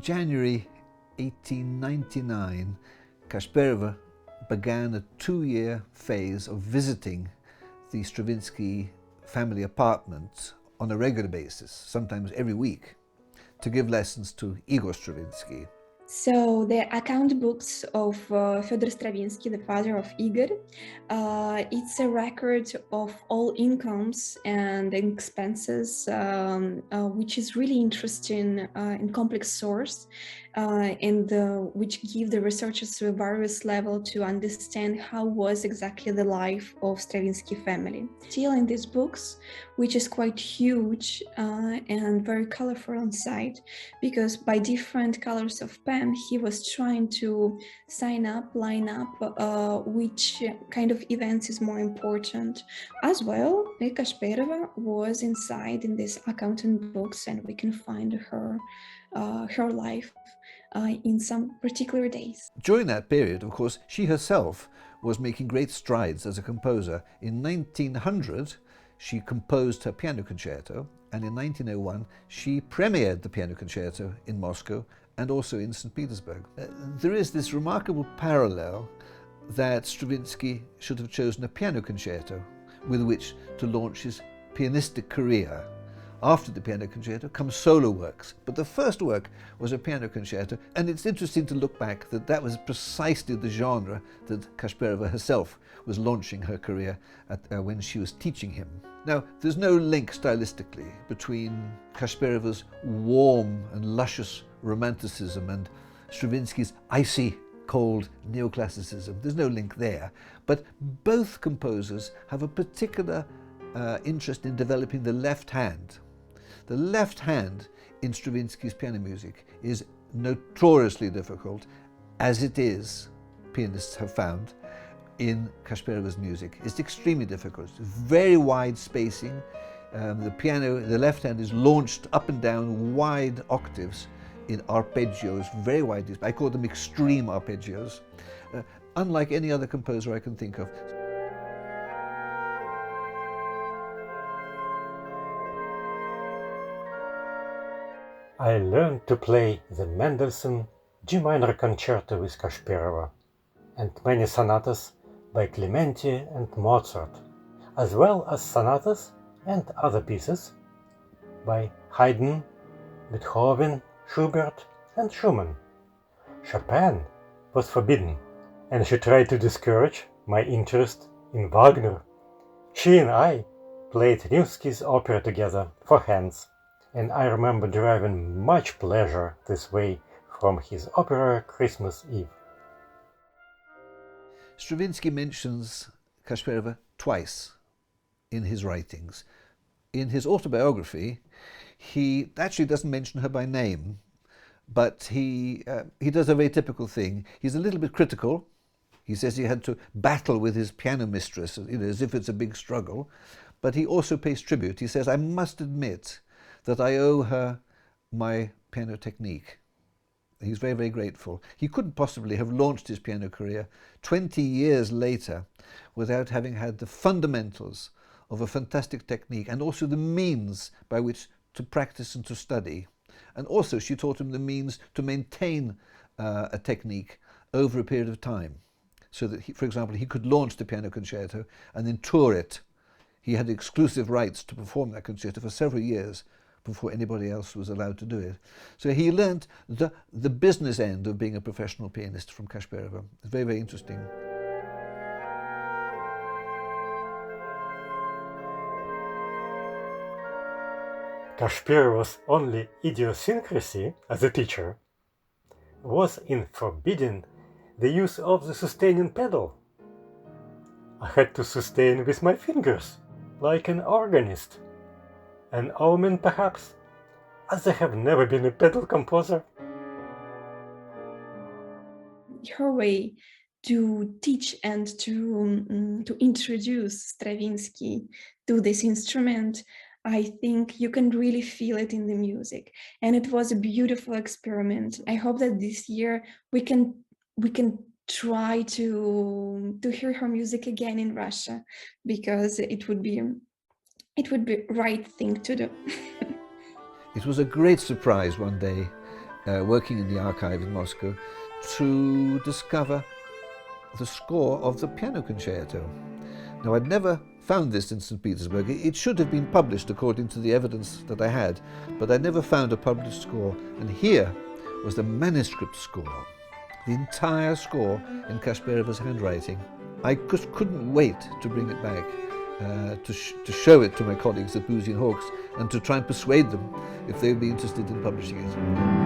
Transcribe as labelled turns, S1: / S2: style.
S1: January 1899, Kasperova began a 2-year phase of visiting the Stravinsky family apartment on a regular basis, sometimes every week, to give lessons to Igor Stravinsky.
S2: So the account books of Fyodor Stravinsky, the father of Igor, it's a record of all incomes and expenses, which is really interesting and complex source, and which give the researchers to a various level to understand how was exactly the life of Stravinsky family. Still in these books, which is quite huge and very colorful inside, because by different colors of pen, he was trying to line up which kind of events is more important. As well, Kasperova was inside in these accountant books, and we can find her life in some particular days.
S1: During that period, of course, she herself was making great strides as a composer. In 1900, she composed her piano concerto, and in 1901, she premiered the piano concerto in Moscow and also in St Petersburg. There is this remarkable parallel that Stravinsky should have chosen a piano concerto with which to launch his pianistic career. After the piano concerto come solo works, but the first work was a piano concerto, and it's interesting to look back that was precisely the genre that Kasperova herself was launching her career at when she was teaching him. Now, there's no link stylistically between Kasperova's warm and luscious romanticism and Stravinsky's icy, cold neoclassicism. There's no link there, but both composers have a particular interest in developing the left hand. The left hand in Stravinsky's piano music is notoriously difficult, as it is, pianists have found, in Kasperova's music. It's extremely difficult. It's very wide spacing. The left hand is launched up and down wide octaves in arpeggios, very wide. I call them extreme arpeggios, unlike any other composer I can think of.
S3: I learned to play the Mendelssohn G minor concerto with Kashperova and many sonatas by Clementi and Mozart, as well as sonatas and other pieces by Haydn, Beethoven, Schubert and Schumann. Chopin was forbidden, and she tried to discourage my interest in Wagner. She and I played Rimsky's opera together for hands, and I remember deriving much pleasure this way from his opera Christmas Eve.
S1: Stravinsky mentions Kasperova twice in his writings. In his autobiography, he actually doesn't mention her by name, but he does a very typical thing. He's a little bit critical. He says he had to battle with his piano mistress, as if it's a big struggle, but he also pays tribute. He says, "I must admit that I owe her my piano technique." He's very, very grateful. He couldn't possibly have launched his piano career 20 years later without having had the fundamentals of a fantastic technique and also the means by which to practice and to study. And also she taught him the means to maintain a technique over a period of time, so that, for example, he could launch the piano concerto and then tour it. He had exclusive rights to perform that concerto for several years before anybody else was allowed to do it. So he learned the business end of being a professional pianist from Kasperova. It's very, very interesting.
S3: Kasperova's only idiosyncrasy as a teacher was in forbidding the use of the sustaining pedal. I had to sustain with my fingers, like an organist. An omen, perhaps, as I have never been a pedal composer.
S2: Her way to teach and to introduce Stravinsky to this instrument, I think you can really feel it in the music, and it was a beautiful experiment. I hope that this year we can try to hear her music again in Russia, because it would be right thing to do.
S1: It was a great surprise one day working in the archive in Moscow, to discover the score of the piano concerto. Now, I'd never found this in St Petersburg. It should have been published according to the evidence that I had, but I never found a published score. And here was the manuscript score, the entire score in Kasperova's handwriting. I just couldn't wait to bring it back, to show it to my colleagues at Boosey Hawkes and to try and persuade them if they would be interested in publishing it.